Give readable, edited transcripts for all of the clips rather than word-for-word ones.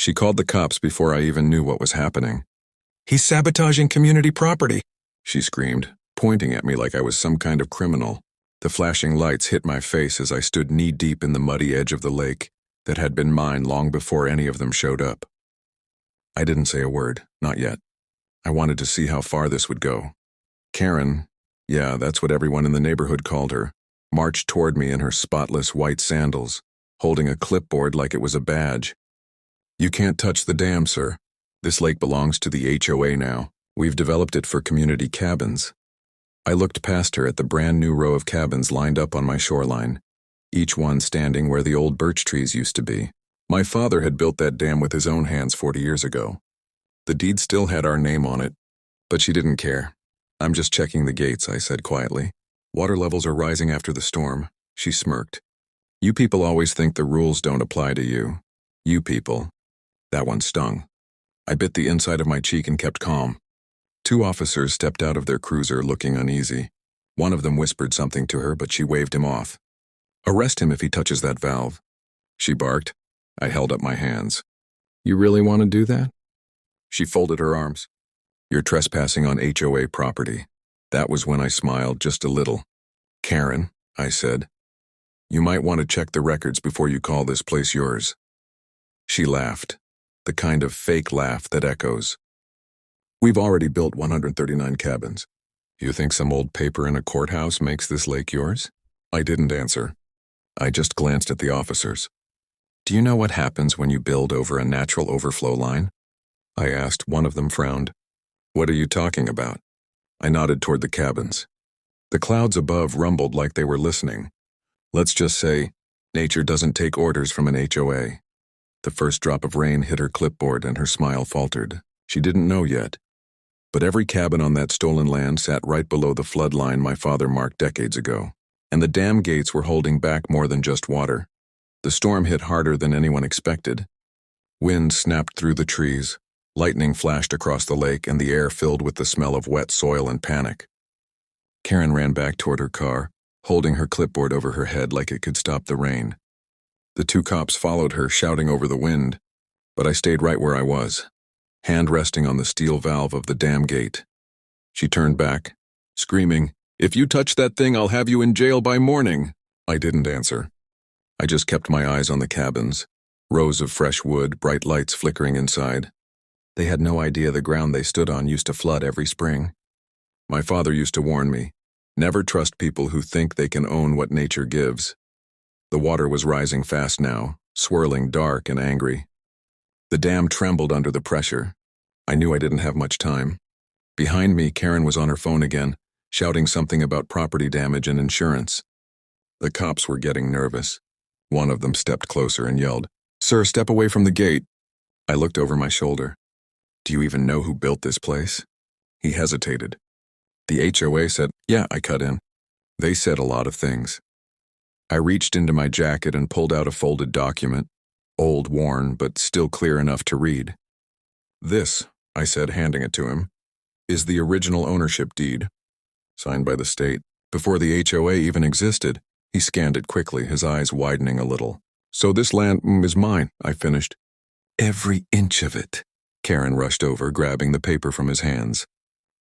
She called the cops before I even knew what was happening. "He's sabotaging community property," she screamed, pointing at me like I was some kind of criminal. The flashing lights hit my face as I stood knee-deep in the muddy edge of the lake that had been mine long before any of them showed up. I didn't say a word, not yet. I wanted to see how far this would go. Karen, yeah, that's what everyone in the neighborhood called her, marched toward me in her spotless white sandals, holding a clipboard like it was a badge. "You can't touch the dam, sir. This lake belongs to the HOA now. We've developed it for community cabins." I looked past her at the brand new row of cabins lined up on my shoreline, each one standing where the old birch trees used to be. My father had built that dam with his own hands 40 years ago. The deed still had our name on it, but she didn't care. "I'm just checking the gates," I said quietly. "Water levels are rising after the storm." She smirked. "You people always think the rules don't apply to you. You people." That one stung. I bit the inside of my cheek and kept calm. 2 officers stepped out of their cruiser looking uneasy. One of them whispered something to her, but she waved him off. "Arrest him if he touches that valve," she barked. I held up my hands. "You really want to do that?" She folded her arms. "You're trespassing on HOA property." That was when I smiled just a little. "Karen," I said, "you might want to check the records before you call this place yours." She laughed, the kind of fake laugh that echoes. "We've already built 139 cabins. You think some old paper in a courthouse makes this lake yours?" I didn't answer. I just glanced at the officers. "Do you know what happens when you build over a natural overflow line?" I asked. One of them frowned. "What are you talking about?" I nodded toward the cabins. The clouds above rumbled like they were listening. Let's just say, nature doesn't take orders from an HOA. The first drop of rain hit her clipboard and her smile faltered. She didn't know yet. But every cabin on that stolen land sat right below the flood line my father marked decades ago. And the dam gates were holding back more than just water. The storm hit harder than anyone expected. Wind snapped through the trees, lightning flashed across the lake, and the air filled with the smell of wet soil and panic. Karen ran back toward her car, holding her clipboard over her head like it could stop the rain. The 2 cops followed her, shouting over the wind, but I stayed right where I was, hand resting on the steel valve of the dam gate. She turned back, screaming, "If you touch that thing, I'll have you in jail by morning." I didn't answer. I just kept my eyes on the cabins, rows of fresh wood, bright lights flickering inside. They had no idea the ground they stood on used to flood every spring. My father used to warn me, never trust people who think they can own what nature gives. The water was rising fast now, swirling dark and angry. The dam trembled under the pressure. I knew I didn't have much time. Behind me, Karen was on her phone again, shouting something about property damage and insurance. The cops were getting nervous. One of them stepped closer and yelled, "Sir, step away from the gate." I looked over my shoulder. "Do you even know who built this place?" He hesitated. "The HOA said," "Yeah," I cut in. "They said a lot of things." I reached into my jacket and pulled out a folded document, old, worn, but still clear enough to read. "This," I said, handing it to him, "is the original ownership deed, signed by the state. Before the HOA even existed." He scanned it quickly, his eyes widening a little. "So this land is mine," I finished. "Every inch of it." Karen rushed over, grabbing the paper from his hands.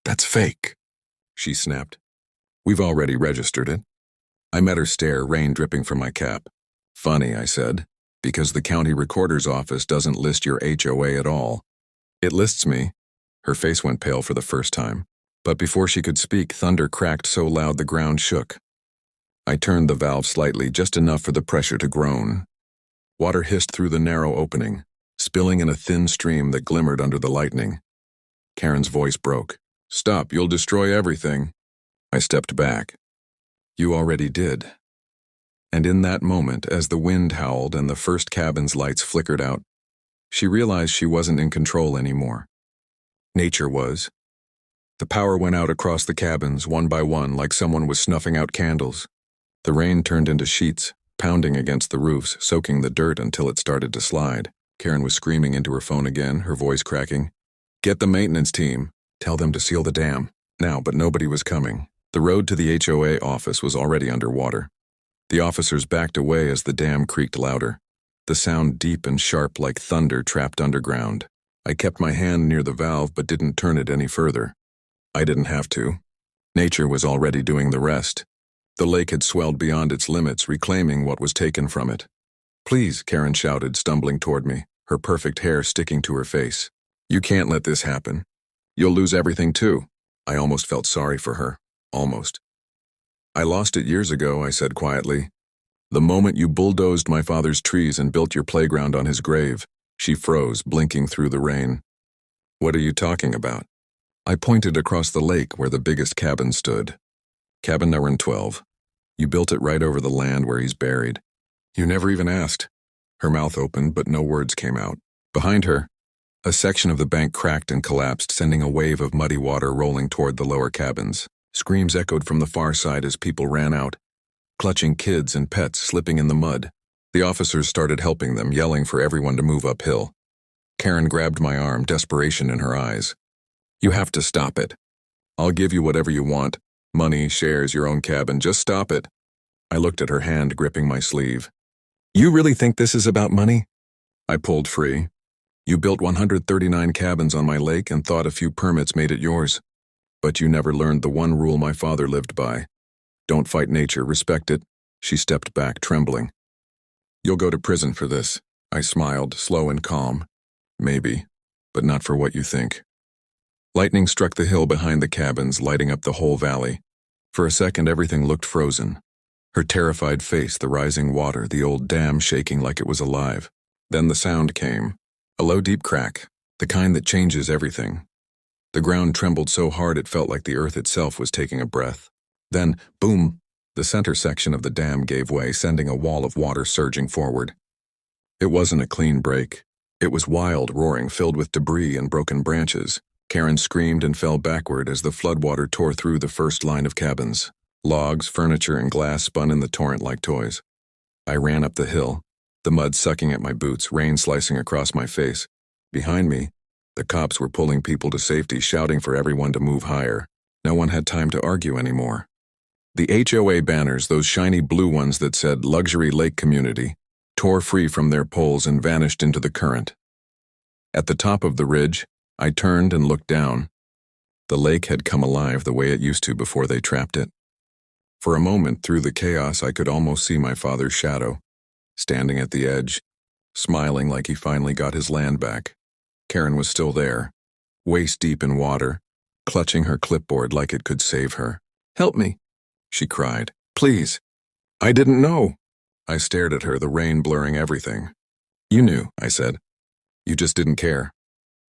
"That's fake," she snapped. "We've already registered it." I met her stare, rain dripping from my cap. "Funny," I said, "because the county recorder's office doesn't list your HOA at all. It lists me." Her face went pale for the first time. But before she could speak, thunder cracked so loud the ground shook. I turned the valve slightly, just enough for the pressure to groan. Water hissed through the narrow opening, spilling in a thin stream that glimmered under the lightning. Karen's voice broke. "Stop, you'll destroy everything." I stepped back. "You already did." And in that moment, as the wind howled and the first cabin's lights flickered out, she realized she wasn't in control anymore. Nature was. The power went out across the cabins, one by one, like someone was snuffing out candles. The rain turned into sheets, pounding against the roofs, soaking the dirt until it started to slide. Karen was screaming into her phone again, her voice cracking. "Get the maintenance team. Tell them to seal the dam." Now, but nobody was coming. The road to the HOA office was already underwater. The officers backed away as the dam creaked louder. the sound deep and sharp like thunder trapped underground. I kept my hand near the valve but didn't turn it any further. I didn't have to. Nature was already doing the rest. The lake had swelled beyond its limits, reclaiming what was taken from it. "Please," Karen shouted, stumbling toward me, her perfect hair sticking to her face. "You can't let this happen. You'll lose everything too." I almost felt sorry for her. Almost. "I lost it years ago," I said quietly. "The moment you bulldozed my father's trees and built your playground on his grave." She froze, blinking through the rain. "What are you talking about?" I pointed across the lake where the biggest cabin stood. "Cabin number 12. You built it right over the land where he's buried. You never even asked." Her mouth opened, but no words came out. Behind her, a section of the bank cracked and collapsed, sending a wave of muddy water rolling toward the lower cabins. Screams echoed from the far side as people ran out, clutching kids and pets slipping in the mud. The officers started helping them, yelling for everyone to move uphill. Karen grabbed my arm, desperation in her eyes. "You have to stop it. I'll give you whatever you want. Money, shares, your own cabin. Just stop it." I looked at her hand gripping my sleeve. "You really think this is about money?" I pulled free. "You built 139 cabins on my lake and thought a few permits made it yours. But you never learned the one rule my father lived by. Don't fight nature, respect it." She stepped back, trembling. "You'll go to prison for this." I smiled, slow and calm. "Maybe, but not for what you think." Lightning struck the hill behind the cabins, lighting up the whole valley. For a second, everything looked frozen. Her terrified face, the rising water, the old dam shaking like it was alive. Then the sound came. A low, deep crack, the kind that changes everything. The ground trembled so hard it felt like the earth itself was taking a breath. Then, boom! The center section of the dam gave way, sending a wall of water surging forward. It wasn't a clean break. It was wild, roaring, filled with debris and broken branches. Karen screamed and fell backward as the floodwater tore through the first line of cabins. Logs, furniture, and glass spun in the torrent like toys. I ran up the hill, the mud sucking at my boots, rain slicing across my face. Behind me, the cops were pulling people to safety, shouting for everyone to move higher. No one had time to argue anymore. The HOA banners, those shiny blue ones that said Luxury Lake Community, tore free from their poles and vanished into the current. At the top of the ridge, I turned and looked down. The lake had come alive the way it used to before they trapped it. For a moment, through the chaos, I could almost see my father's shadow, standing at the edge, smiling like he finally got his land back. Karen was still there, waist-deep in water, clutching her clipboard like it could save her. "Help me," she cried. "Please." "I didn't know." I stared at her, the rain blurring everything. "You knew," I said. "You just didn't care."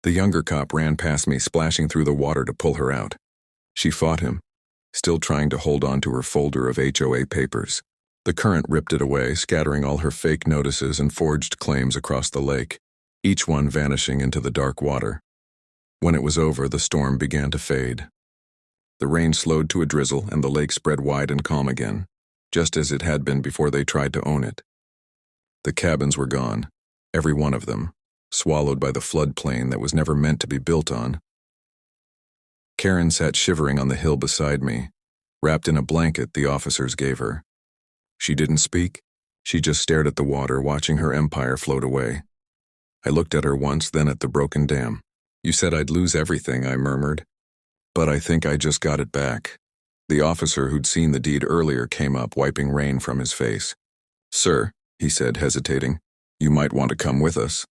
The younger cop ran past me, splashing through the water to pull her out. She fought him, still trying to hold on to her folder of HOA papers. The current ripped it away, scattering all her fake notices and forged claims across the lake, each one vanishing into the dark water. When it was over, the storm began to fade. The rain slowed to a drizzle and the lake spread wide and calm again, just as it had been before they tried to own it. The cabins were gone, every one of them, swallowed by the floodplain that was never meant to be built on. Karen sat shivering on the hill beside me, wrapped in a blanket the officers gave her. She didn't speak. She just stared at the water, watching her empire float away. I looked at her once, then at the broken dam. "You said I'd lose everything," I murmured. "But I think I just got it back." The officer who'd seen the deed earlier came up, wiping rain from his face. "Sir," he said, hesitating, "you might want to come with us."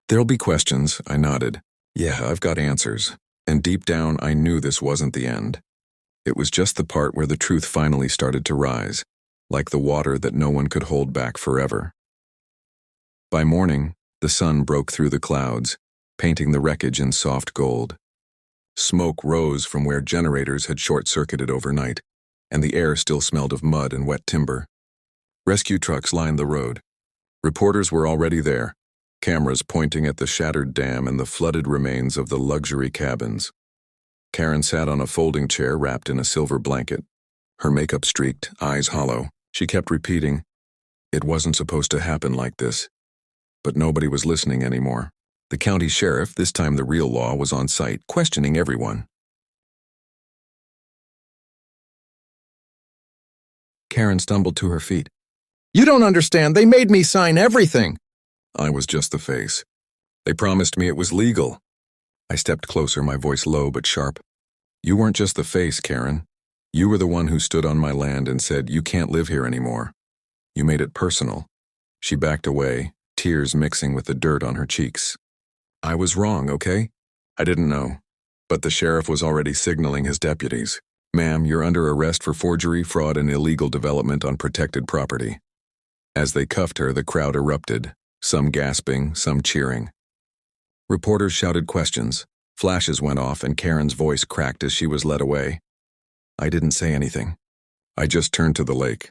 "There'll be questions," I nodded. "Yeah, I've got answers." And deep down, I knew this wasn't the end. It was just the part where the truth finally started to rise, like the water that no one could hold back forever. By morning, the sun broke through the clouds, painting the wreckage in soft gold. Smoke rose from where generators had short-circuited overnight, and the air still smelled of mud and wet timber. Rescue trucks lined the road. Reporters were already there, cameras pointing at the shattered dam and the flooded remains of the luxury cabins. Karen sat on a folding chair wrapped in a silver blanket, her makeup streaked, eyes hollow. She kept repeating, "It wasn't supposed to happen like this." But nobody was listening anymore. The county sheriff, this time the real law, was on site, questioning everyone. Karen stumbled to her feet. "You don't understand. They made me sign everything." I was just the face. They promised me it was legal. I stepped closer, my voice low but sharp. You weren't just the face, Karen. You were the one who stood on my land and said, you can't live here anymore. You made it personal. She backed away, tears mixing with the dirt on her cheeks. I was wrong, okay? I didn't know. But the sheriff was already signaling his deputies. Ma'am, you're under arrest for forgery, fraud, and illegal development on protected property. As they cuffed her, the crowd erupted, some gasping, some cheering. Reporters shouted questions. Flashes went off and Karen's voice cracked as she was led away. I didn't say anything. I just turned to the lake.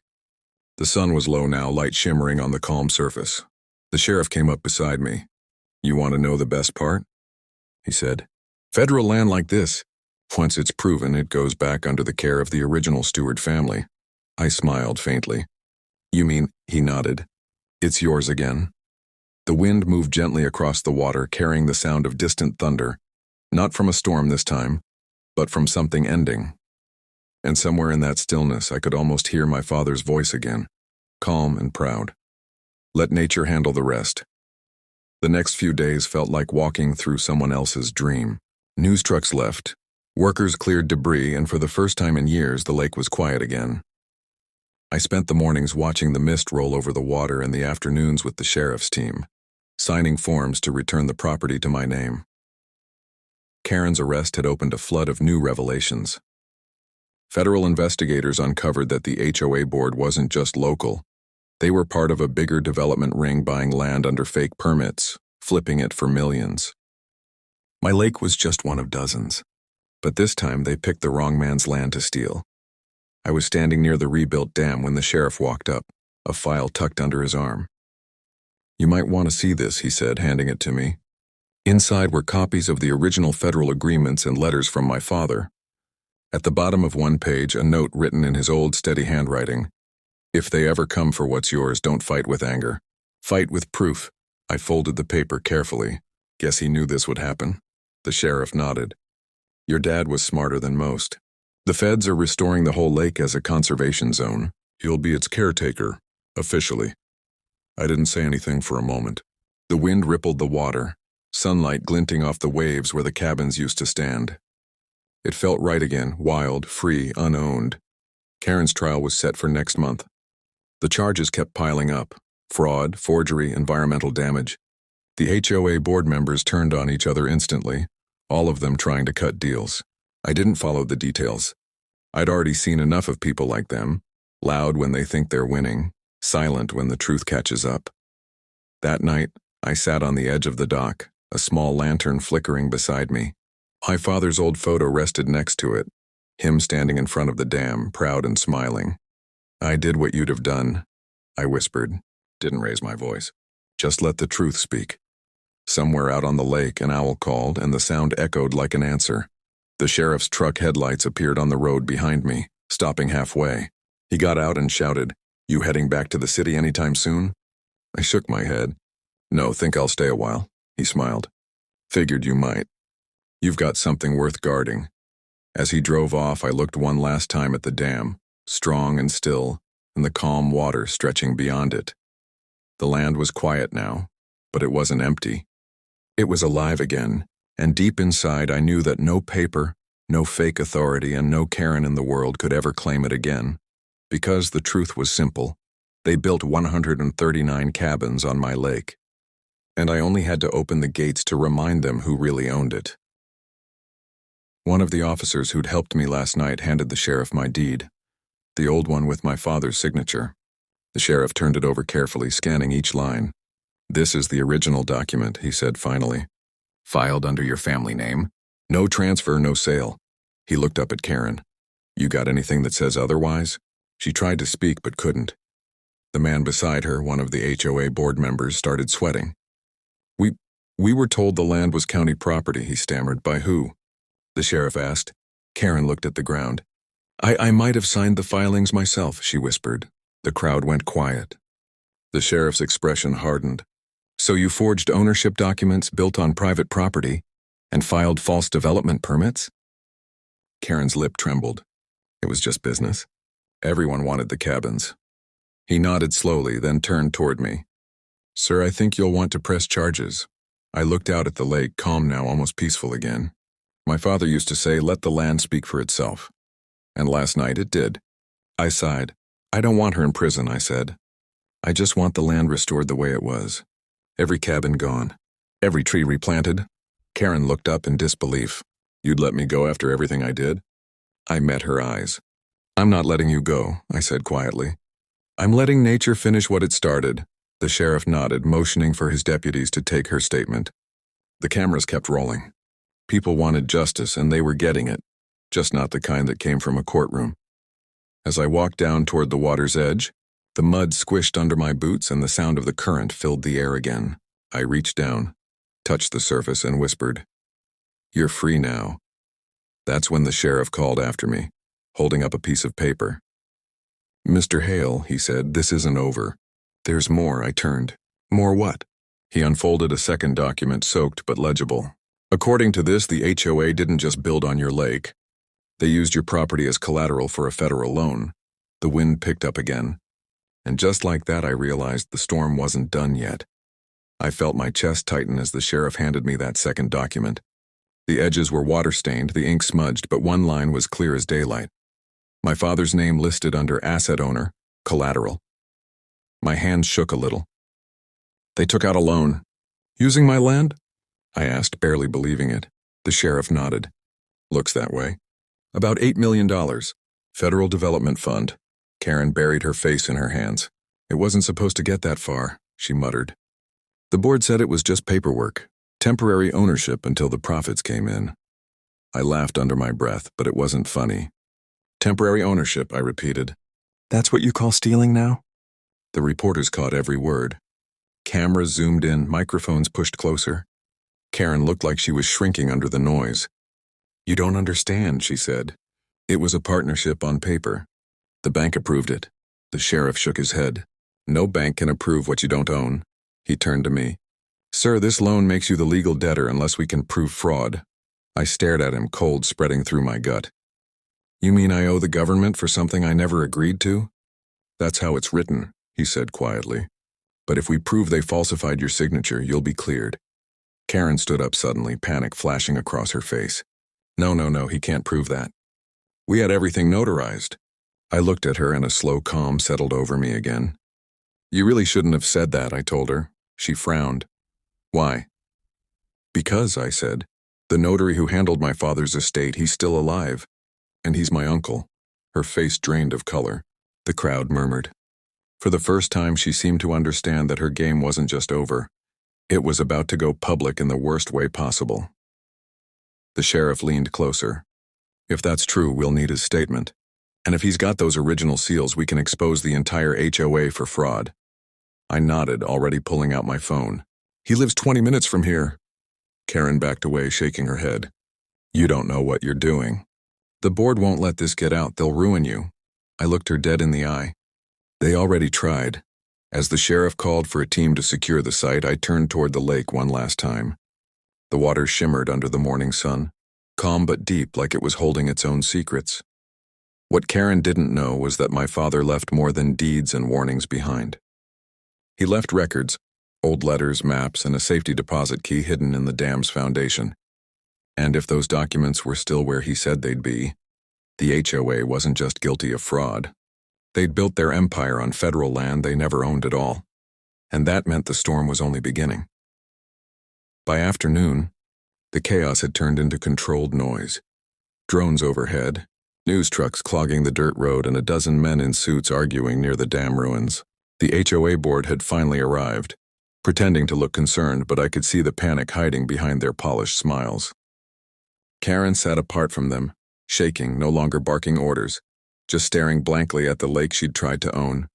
The sun was low now, light shimmering on the calm surface. The sheriff came up beside me. You want to know the best part? He said. Federal land like this, once it's proven, it goes back under the care of the original Stewart family. I smiled faintly. You mean, he nodded. It's yours again. The wind moved gently across the water, carrying the sound of distant thunder, not from a storm this time, but from something ending. And somewhere in that stillness, I could almost hear my father's voice again, calm and proud. Let nature handle the rest. The next few days felt like walking through someone else's dream. News trucks left. Workers cleared debris, and for the first time in years, the lake was quiet again. I spent the mornings watching the mist roll over the water and the afternoons with the sheriff's team, signing forms to return the property to my name. Karen's arrest had opened a flood of new revelations. Federal investigators uncovered that the HOA board wasn't just local. They were part of a bigger development ring, buying land under fake permits, flipping it for millions. My lake was just one of dozens, but this time they picked the wrong man's land to steal. I was standing near the rebuilt dam when the sheriff walked up, a file tucked under his arm. You might want to see this, he said, handing it to me. Inside were copies of the original federal agreements and letters from my father. At the bottom of one page, a note written in his old, steady handwriting. If they ever come for what's yours, don't fight with anger. Fight with proof. I folded the paper carefully. Guess he knew this would happen. The sheriff nodded. Your dad was smarter than most. The feds are restoring the whole lake as a conservation zone. He'll be its caretaker, officially. I didn't say anything for a moment. The wind rippled the water, sunlight glinting off the waves where the cabins used to stand. It felt right again, wild, free, unowned. Karen's trial was set for next month. The charges kept piling up. Fraud, forgery, environmental damage. The HOA board members turned on each other instantly, all of them trying to cut deals. I didn't follow the details. I'd already seen enough of people like them, loud when they think they're winning, silent when the truth catches up. That night, I sat on the edge of the dock, a small lantern flickering beside me. My father's old photo rested next to it, him standing in front of the dam, proud and smiling. I did what you'd have done, I whispered, didn't raise my voice. Just let the truth speak. Somewhere out on the lake, an owl called, and the sound echoed like an answer. The sheriff's truck headlights appeared on the road behind me, stopping halfway. He got out and shouted, You heading back to the city anytime soon? I shook my head. No, think I'll stay a while, he smiled. Figured you might. You've got something worth guarding. As he drove off, I looked one last time at the dam, strong and still, and the calm water stretching beyond it. The land was quiet now, but it wasn't empty. It was alive again, and deep inside I knew that no paper, no fake authority, and no Karen in the world could ever claim it again. Because the truth was simple. They built 139 cabins on my lake, and I only had to open the gates to remind them who really owned it. One of the officers who'd helped me last night handed the sheriff my deed, the old one with my father's signature. The sheriff turned it over carefully, scanning each line. This is the original document, he said finally. Filed under your family name. No transfer, no sale. He looked up at Karen. You got anything that says otherwise? She tried to speak but couldn't. The man beside her, one of the HOA board members, started sweating. We were told the land was county property, he stammered. By who? The sheriff asked. Karen looked at the ground. I might have signed the filings myself, she whispered. The crowd went quiet. The sheriff's expression hardened. So you forged ownership documents built on private property and filed false development permits? Karen's lip trembled. It was just business. Everyone wanted the cabins. He nodded slowly, then turned toward me. "Sir, I think you'll want to press charges." I looked out at the lake, calm now, almost peaceful again. My father used to say, "Let the land speak for itself." And last night it did. I sighed. "I don't want her in prison," I said. "I just want the land restored the way it was. Every cabin gone. Every tree replanted." Karen looked up in disbelief. "You'd let me go after everything I did?" I met her eyes. "I'm not letting you go," I said quietly. "I'm letting nature finish what it started." The sheriff nodded, motioning for his deputies to take her statement. The cameras kept rolling. People wanted justice, and they were getting it, just not the kind that came from a courtroom. As I walked down toward the water's edge, the mud squished under my boots and the sound of the current filled the air again. I reached down, touched the surface, and whispered, "You're free now." That's when the sheriff called after me, holding up a piece of paper. "Mr. Hale," he said, "this isn't over. There's more." I turned. "More what?" He unfolded a second document, soaked but legible. "According to this, the HOA didn't just build on your lake. They used your property as collateral for a federal loan." The wind picked up again. And just like that, I realized the storm wasn't done yet. I felt my chest tighten as the sheriff handed me that second document. The edges were water-stained, the ink smudged, but one line was clear as daylight. My father's name listed under asset owner, collateral. My hands shook a little. "They took out a loan. Using my land?" I asked, barely believing it. The sheriff nodded. "Looks that way. About $8 million. Federal Development Fund." Karen buried her face in her hands. "It wasn't supposed to get that far," she muttered. "The board said it was just paperwork, temporary ownership until the profits came in." I laughed under my breath, but it wasn't funny. "Temporary ownership," I repeated. "That's what you call stealing now?" The reporters caught every word. Cameras zoomed in, microphones pushed closer. Karen looked like she was shrinking under the noise. "You don't understand," she said. "It was a partnership on paper. The bank approved it." The sheriff shook his head. "No bank can approve what you don't own." He turned to me. "Sir, this loan makes you the legal debtor unless we can prove fraud." I stared at him, cold spreading through my gut. "You mean I owe the government for something I never agreed to?" "That's how it's written," he said quietly. "But if we prove they falsified your signature, you'll be cleared." Karen stood up suddenly, panic flashing across her face. No, he can't prove that. We had everything notarized." I looked at her and a slow calm settled over me again. "You really shouldn't have said that," I told her. She frowned. "Why?" "Because," I said, "the notary who handled my father's estate, he's still alive. And he's my uncle." Her face drained of color. The crowd murmured. For the first time, she seemed to understand that her game wasn't just over. It was about to go public in the worst way possible. The sheriff leaned closer. "If that's true, we'll need his statement. And if he's got those original seals, we can expose the entire HOA for fraud." I nodded, already pulling out my phone. "He lives 20 minutes from here." Karen backed away, shaking her head. "You don't know what you're doing. The board won't let this get out. They'll ruin you." I looked her dead in the eye. "They already tried." As the sheriff called for a team to secure the site, I turned toward the lake one last time. The water shimmered under the morning sun, calm but deep, like it was holding its own secrets. What Karen didn't know was that my father left more than deeds and warnings behind. He left records, old letters, maps, and a safety deposit key hidden in the dam's foundation. And if those documents were still where he said they'd be, the HOA wasn't just guilty of fraud. They'd built their empire on federal land they never owned at all. And that meant the storm was only beginning. By afternoon, the chaos had turned into controlled noise. Drones overhead, news trucks clogging the dirt road, and a dozen men in suits arguing near the dam ruins. The HOA board had finally arrived, pretending to look concerned, but I could see the panic hiding behind their polished smiles. Karen sat apart from them, shaking, no longer barking orders, just staring blankly at the lake she'd tried to own.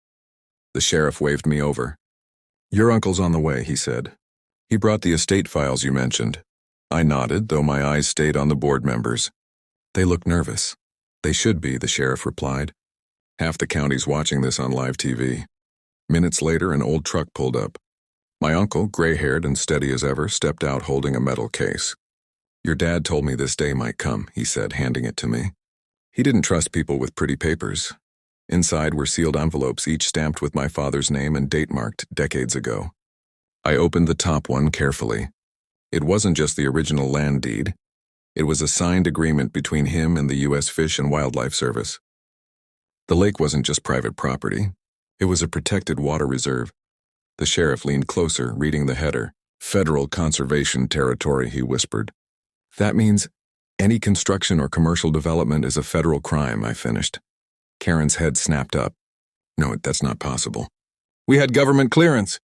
The sheriff waved me over. "Your uncle's on the way," he said. "He brought the estate files you mentioned." I nodded, though my eyes stayed on the board members. "They look nervous." "They should be," the sheriff replied. "Half the county's watching this on live TV." Minutes later, an old truck pulled up. My uncle, gray-haired and steady as ever, stepped out holding a metal case. "Your dad told me this day might come," he said, handing it to me. He didn't trust people with pretty papers. Inside were sealed envelopes, each stamped with my father's name and date marked decades ago. I opened the top one carefully. It wasn't just the original land deed. It was a signed agreement between him and the U.S. Fish and Wildlife Service. The lake wasn't just private property. It was a protected water reserve. The sheriff leaned closer, reading the header. Federal Conservation Territory, he whispered. That means any construction or commercial development is a federal crime, I finished. Karen's head snapped up. No, that's not possible. We had government clearance.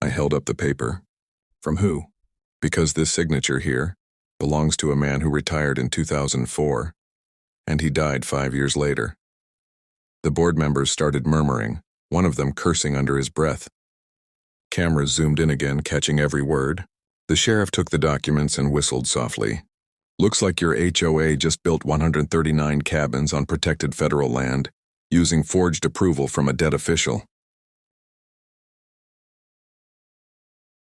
I held up the paper. From who? Because this signature here belongs to a man who retired in 2004, and he died 5 years later. The board members started murmuring, one of them cursing under his breath. Cameras zoomed in again, catching every word. The sheriff took the documents and whistled softly. Looks like your HOA just built 139 cabins on protected federal land, using forged approval from a dead official.